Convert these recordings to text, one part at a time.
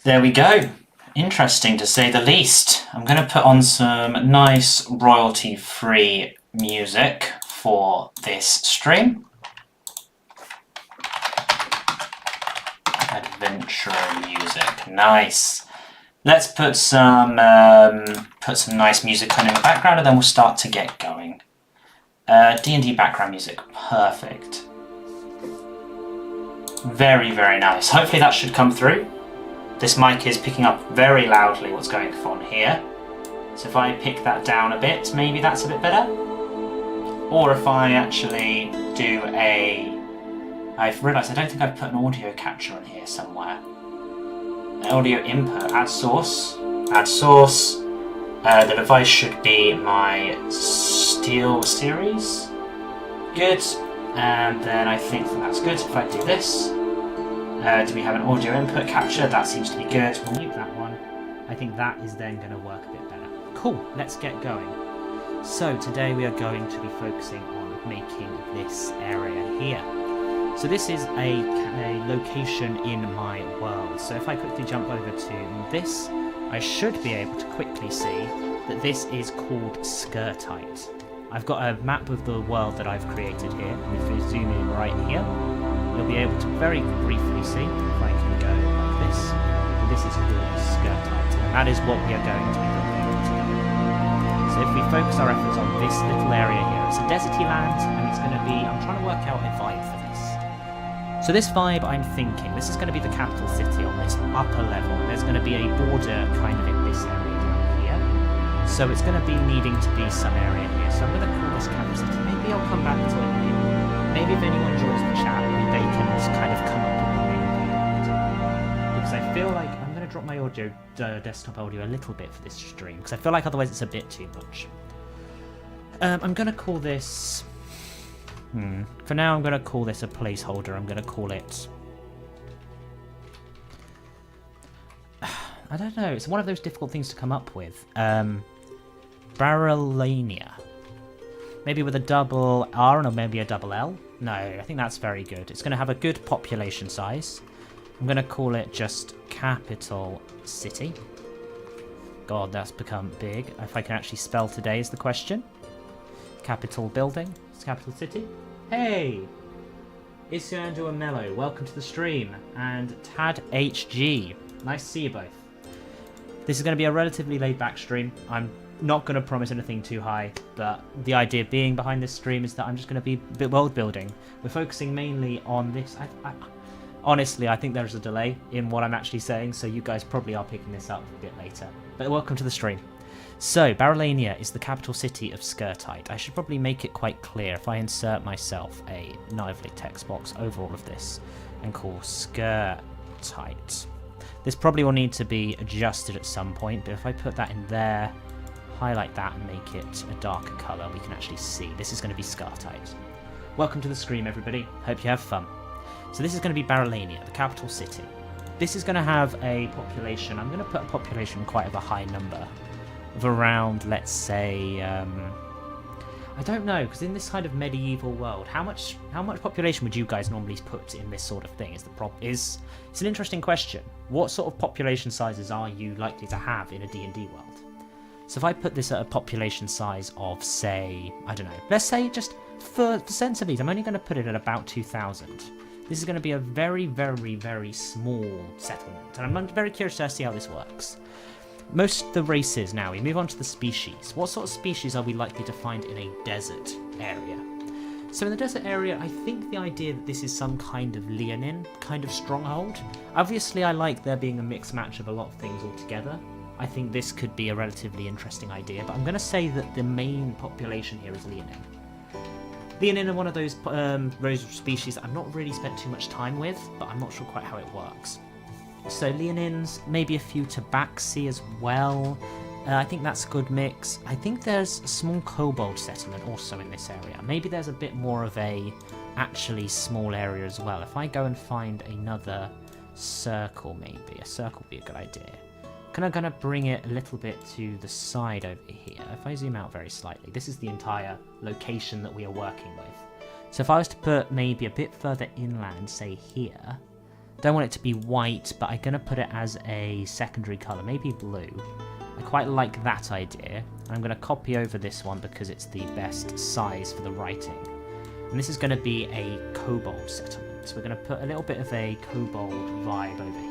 There we go. Interesting to say the least. I'm going to put on some nice royalty-free music for this stream. Adventure music. Nice. Let's put some nice music on in the background and then we'll start to get going. D&D background music. Perfect. Very, very nice. Hopefully that should come through. This mic is picking up very loudly what's going on here. So if I pick that down a bit, maybe that's a bit better. Or if I actually do I've realised I don't think I've put an audio capture on here somewhere. An audio input, add source. The device should be my Steel Series. Good. And then I think that's good. If I do this. Do we have an audio input capture? That seems to be good. We'll mute that one. I think that is then going to work a bit better. Cool, let's get going. So today we are going to be focusing on making this area here. So this is a location in my world. So if I quickly jump over to this, I should be able to quickly see that this is called Skirtite. I've got a map of the world that I've created here. If we zoom in right here, you'll be able to very briefly see, if I can go like this, this is called Skirtite, and that is what we are going to be building today. So if we focus our efforts on this little area here, it's a deserty land, and it's going to be, I'm trying to work out a vibe for this. So this vibe, I'm thinking, this is going to be the capital city on this upper level. There's going to be a border kind of in this area down here. So it's going to be needing to be some area here. So I'm going to call this capital city. Maybe I'll come back to it later. Maybe if anyone joins the chat, they can kind of come up with a name. Because I feel like I'm going to drop my audio, desktop audio a little bit for this stream. Because I feel like otherwise it's a bit too much. I'm going to call this... For now I'm going to call this a placeholder. I'm going to call it... I don't know. It's one of those difficult things to come up with. Barrelania. Maybe with a double R or maybe a double L? No, I think that's very good. It's going to have a good population size. I'm going to call it just Capital City. God, that's become big. If I can actually spell today is the question. Capital Building. It's Capital City. Hey! Isiando and Mello, welcome to the stream. And Tad HG. Nice to see you both. This is going to be a relatively laid-back stream. I'm not going to promise anything too high, but the idea being behind this stream is that I'm just going to be world building. We're focusing mainly on this. Honestly, I think there's a delay in what I'm actually saying, so you guys probably are picking this up a bit later. But welcome to the stream. So, Barrelania is the capital city of Skirtite. I should probably make it quite clear if I insert myself a lively text box over all of this and call Skirtite. This probably will need to be adjusted at some point, but if I put that in there, highlight that and make it a darker colour, we can actually see. This is going to be Skirtite. Welcome to the stream, everybody. Hope you have fun. So this is going to be Barrelania, the capital city. This is going to have a population. I'm going to put a population quite of a high number of around, let's say, I don't know, because in this kind of medieval world, how much population would you guys normally put in this sort of thing? It's an interesting question. What sort of population sizes are you likely to have in a D&D world? So if I put this at a population size of, say, I don't know, let's say just for sense of ease, I'm only going to put it at about 2,000. This is going to be a very, very, very small settlement, and I'm very curious to see how this works. Most of the races now, we move on to the species. What sort of species are we likely to find in a desert area? So in the desert area, I think the idea that this is some kind of Leonin kind of stronghold. Obviously, I like there being a mixed match of a lot of things altogether. I think this could be a relatively interesting idea, but I'm going to say that the main population here is Leonin. Leonin are one of those species that I've not really spent too much time with, but I'm not sure quite how it works. So Leonins, maybe a few Tabaxi as well. I think that's a good mix. I think there's a small kobold settlement also in this area. Maybe there's a bit more of a actually small area as well. If I go and find another circle, maybe. A circle would be a good idea. I'm going to bring it a little bit to the side over here. If I zoom out very slightly, this is the entire location that we are working with. So if I was to put maybe a bit further inland, say here, Don't want it to be white, but I'm going to put it as a secondary colour, maybe blue. I quite like that idea. I'm going to copy over this one because it's the best size for the writing. And this is going to be a kobold settlement. So we're going to put a little bit of a kobold vibe over here.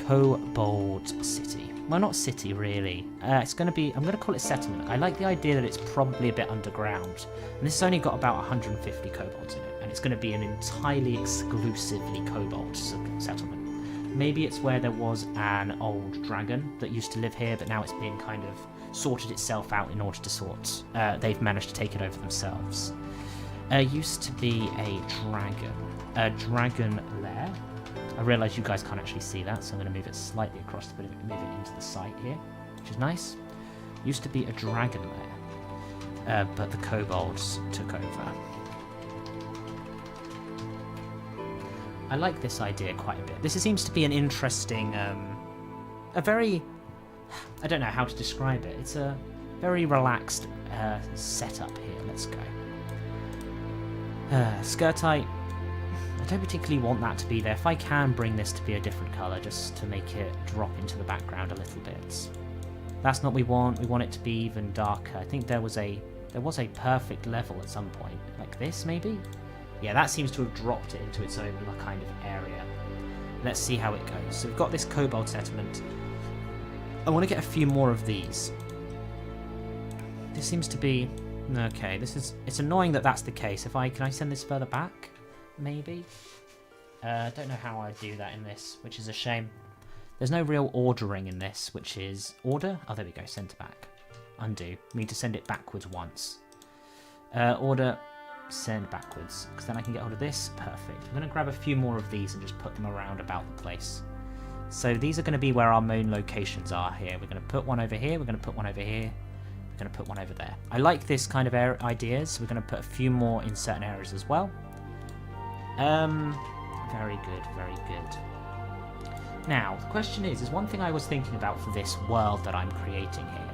Kobold city. Well, not city, really. It's going to be... I'm going to call it settlement. I like the idea that it's probably a bit underground. And this has only got about 150 kobolds in it. And it's going to be an entirely exclusively kobold settlement. Maybe it's where there was an old dragon that used to live here, but now it's been kind of sorted itself out in order to sort... they've managed to take it over themselves. Used to be a dragon lair. I realise you guys can't actually see that, so I'm going to move it slightly across to move it into the site here, which is nice. Used to be a dragon lair, but the kobolds took over. I like this idea quite a bit. This seems to be an interesting, a very... I don't know how to describe it. It's a very relaxed setup here. Let's go. Skirtite. I don't particularly want that to be there. If I can bring this to be a different colour, just to make it drop into the background a little bit. That's not what we want. We want it to be even darker. I think there was a perfect level at some point. Like this, maybe? Yeah, that seems to have dropped it into its own kind of area. Let's see how it goes. So we've got this kobold settlement. I want to get a few more of these. This seems to be... Okay, it's annoying that that's the case. Can I send this further back? Maybe? I don't know how I do that in this, which is a shame. There's no real ordering in this, which is... Order? Oh, there we go, send to back. Undo. We need to send it backwards once. Order, send backwards, because then I can get hold of this. Perfect. I'm going to grab a few more of these and just put them around about the place. So these are going to be where our main locations are here. We're going to put one over here, we're going to put one over here, we're going to put one over there. I like this kind of ideas. We're going to put a few more in certain areas as well. Very good, very good. Now, the question is one thing I was thinking about for this world that I'm creating here,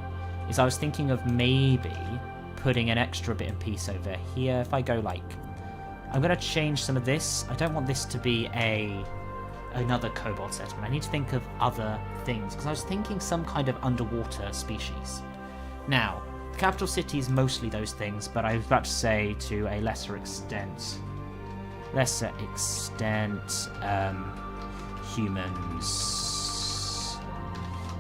is I was thinking of maybe putting an extra bit and piece over here. If I go like, I'm going to change some of this. I don't want this to be another kobold settlement. I need to think of other things, because I was thinking some kind of underwater species. Now, the capital city is mostly those things, but I was about to say to a lesser extent, humans,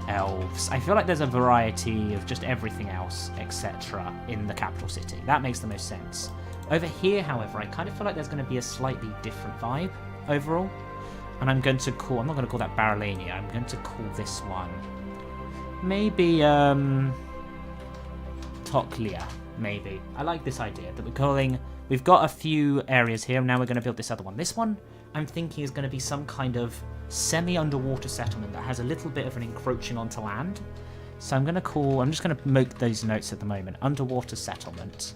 elves. I feel like there's a variety of just everything else, etc. in the capital city. That makes the most sense. Over here, however, I kind of feel like there's going to be a slightly different vibe overall. And I'm not going to call that Barrelania. I'm going to call this one maybe Toklia, maybe. I like this idea that we've got a few areas here, and now we're going to build this other one. This one, I'm thinking, is going to be some kind of semi-underwater settlement that has a little bit of an encroaching onto land. So I'm just going to make those notes at the moment. Underwater settlement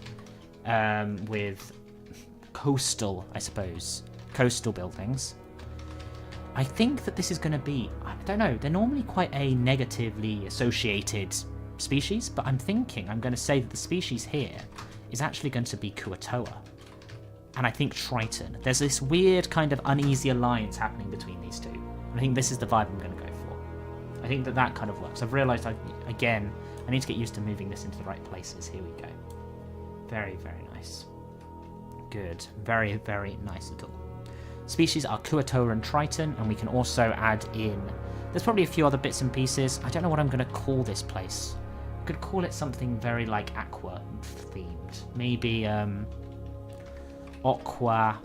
with coastal, I suppose, coastal buildings. I think that this is going to be, I don't know, they're normally quite a negatively associated species, but I'm thinking I'm going to say that the species here is actually going to be Kuatoa. And I think Triton. There's this weird kind of uneasy alliance happening between these two. And I think this is the vibe I'm going to go for. I think that kind of works. I've realised, again, I need to get used to moving this into the right places. Here we go. Very, very nice. Good. Very, very nice at all. Species are Kuatoa and Triton, and we can also add in... There's probably a few other bits and pieces. I don't know what I'm going to call this place. I could call it something very, like, aqua-themed. Maybe, Aquale.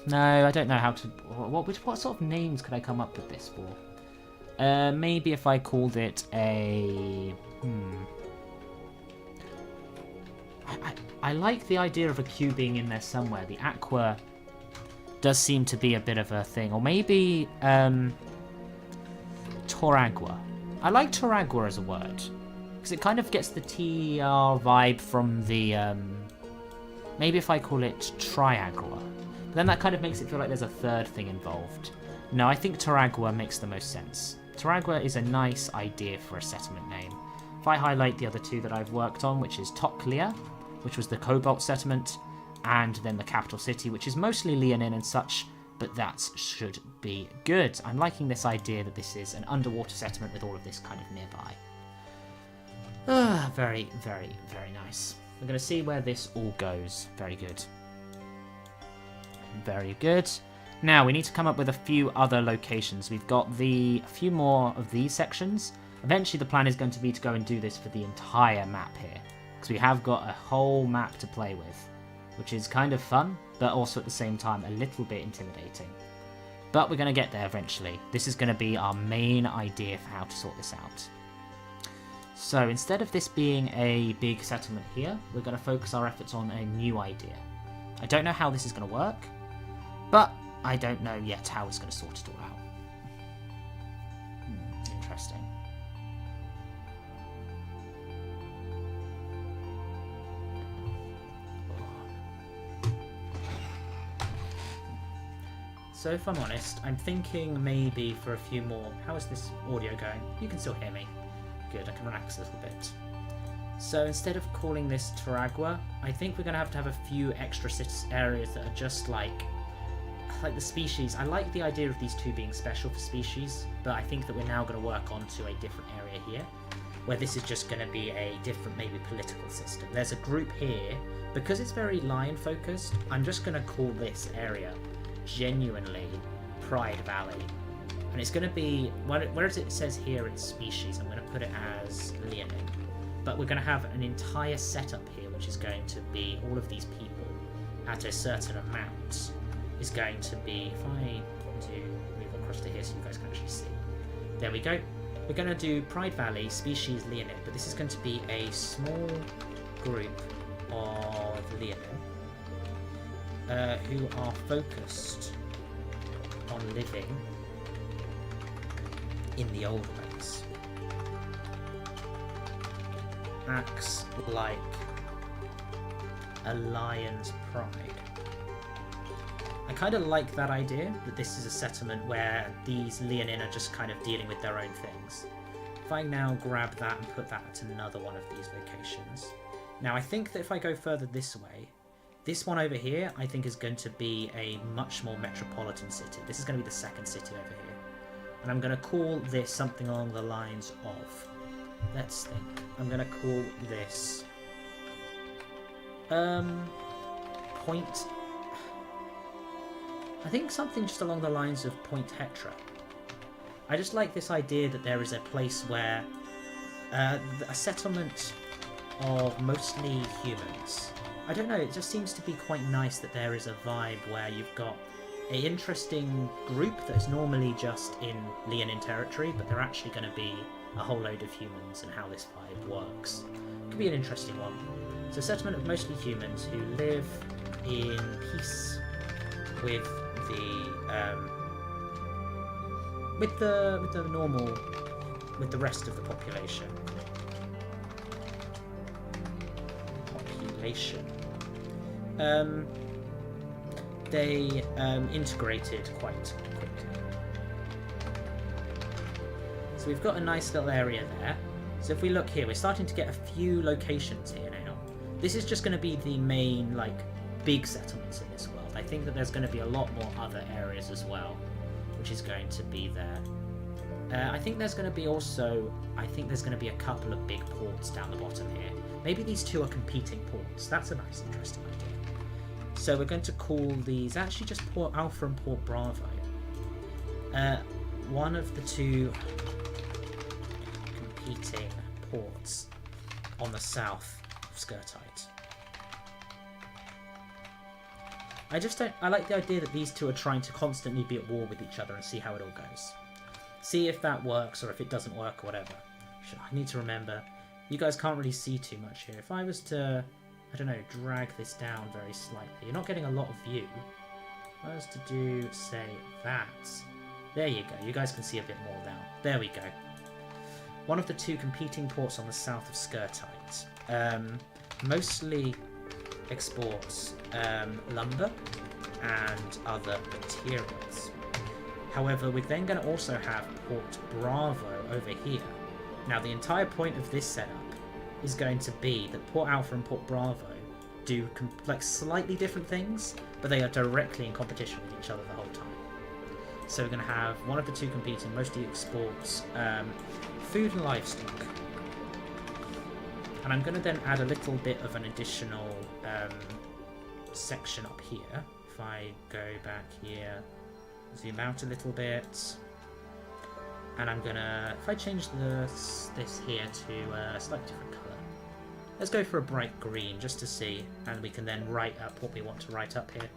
No, I don't know how to... What sort of names could I come up with this for? Maybe if I called it a... I like the idea of a Q being in there somewhere. The aqua does seem to be a bit of a thing. Or maybe Toragua. I like Toragua as a word, because it kind of gets the TR vibe from the... maybe if I call it Triagua. But then that kind of makes it feel like there's a third thing involved. No, I think Toragua makes the most sense. Toragua is a nice idea for a settlement name. If I highlight the other two that I've worked on, which is Toklia, which was the Cobalt settlement, and then the capital city, which is mostly Liaoning and such, but that should be good. I'm liking this idea that this is an underwater settlement with all of this kind of nearby. Very, very, very nice. We're going to see where this all goes. Very good. Very good. Now, we need to come up with a few other locations. We've got a few more of these sections. Eventually, the plan is going to be to go and do this for the entire map here, because we have got a whole map to play with, which is kind of fun, but also at the same time a little bit intimidating. But we're going to get there eventually. This is going to be our main idea for how to sort this out. So instead of this being a big settlement here, we're going to focus our efforts on a new idea. I don't know how this is going to work, but I don't know yet how it's going to sort it all out. Interesting. So if I'm honest, I'm thinking maybe for a few more... How is this audio going? You can still hear me. Good, I can relax a little bit. So instead of calling this Taragua, I think we're going to have a few extra areas that are just like the species. I like the idea of these two being special for species, but I think that we're now going to work onto a different area here, where this is just going to be a different, maybe political system. There's a group here. Because it's very lion focused, I'm just going to call this area genuinely Pride Valley. And it's going to be, whereas it says here it's species, I'm going to put it as Liaoning. But we're going to have an entire setup here, which is going to be all of these people at a certain amount. Is going to be, if I do move across to here so you guys can actually see. There we go. We're going to do Pride Valley, species Liaoning, but this is going to be a small group of Liaoning who are focused on living in the old ways. Acts like a lion's pride. I kind of like that idea, that this is a settlement where these Liaoning are just kind of dealing with their own things. If I now grab that and put that at another one of these locations. Now I think that if I go further this way, this one over here I think is going to be a much more metropolitan city. This is going to be the second city over here. And I'm going to call this something along the lines of, let's think, I'm going to call this Point... I think something just along the lines of Point Hetra. I just like this idea that there is a place where a settlement of mostly humans. I don't know, it just seems to be quite nice that there is a vibe where you've got an interesting group that's normally just in Liaoning territory, but they're actually going to be a whole load of humans, and how this vibe works. Could be an interesting one. So a settlement of mostly humans who live in peace with the rest of the population. They integrated quite quickly. So we've got a nice little area there. So if we look here, we're starting to get a few locations here now. This is just going to be the main, big settlements in this world. I think that there's going to be a lot more other areas as well, which is going to be there. I think there's going to be a couple of big ports down the bottom here. Maybe these two are competing ports. That's a nice, interesting idea. So we're going to call these actually just Port Alpha and Port Bravo. One of the two competing ports on the south of Skirtite. I like the idea that these two are trying to constantly be at war with each other and see how it all goes. See if that works or if it doesn't work or whatever. I need to remember, you guys can't really see too much here. If I was to, I don't know, drag this down very slightly, you're not getting a lot of view. If I was to do, say, that. There you go, you guys can see a bit more now. There we go. One of the two competing ports on the south of Skirtite. Mostly exports lumber and other materials. However, we're then going to also have Port Bravo over here. Now, the entire point of this setup is going to be that Port Alpha and Port Bravo do like slightly different things, but they are directly in competition with each other the whole time. So we're going to have one of the two competing, mostly exports food and livestock. And I'm going to then add a little bit of an additional section up here. If I go back here, zoom out a little bit, and I'm going to, if I change this here to a slightly different colour, let's go for a bright green just to see, and we can then write up what we want to write up here.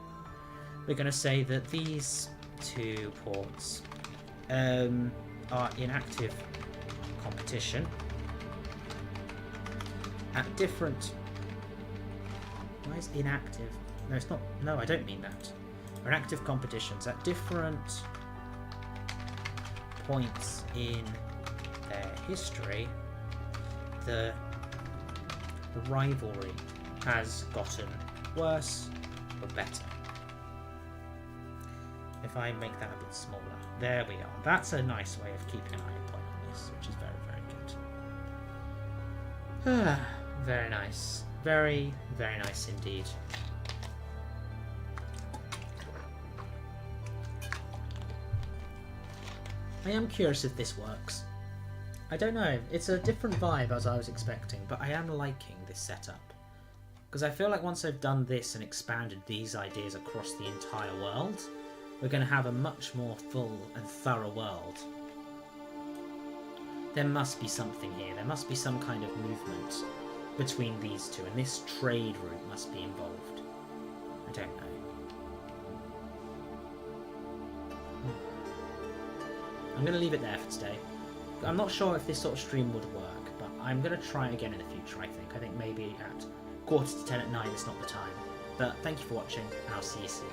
We're going to say that these two ports are in active competition at different... Why is inactive? No, it's not. No, I don't mean that. Are in active competitions at different points in their history. The rivalry has gotten worse or better. If I make that a bit smaller, there we are. That's a nice way of keeping an eye point on this, which is very, very good. Very nice. Very, very nice indeed. I am curious if this works. I don't know. It's a different vibe as I was expecting, but I am liking this setup. Because I feel like once I've done this and expanded these ideas across the entire world, we're going to have a much more full and thorough world. There must be something here. There must be some kind of movement between these two, and this trade route must be involved. I don't know. I'm going to leave it there for today. I'm not sure if this sort of stream would work, but I'm going to try again in the future, I think. I think maybe at 9:45 at night is not the time. But thank you for watching, and I'll see you soon.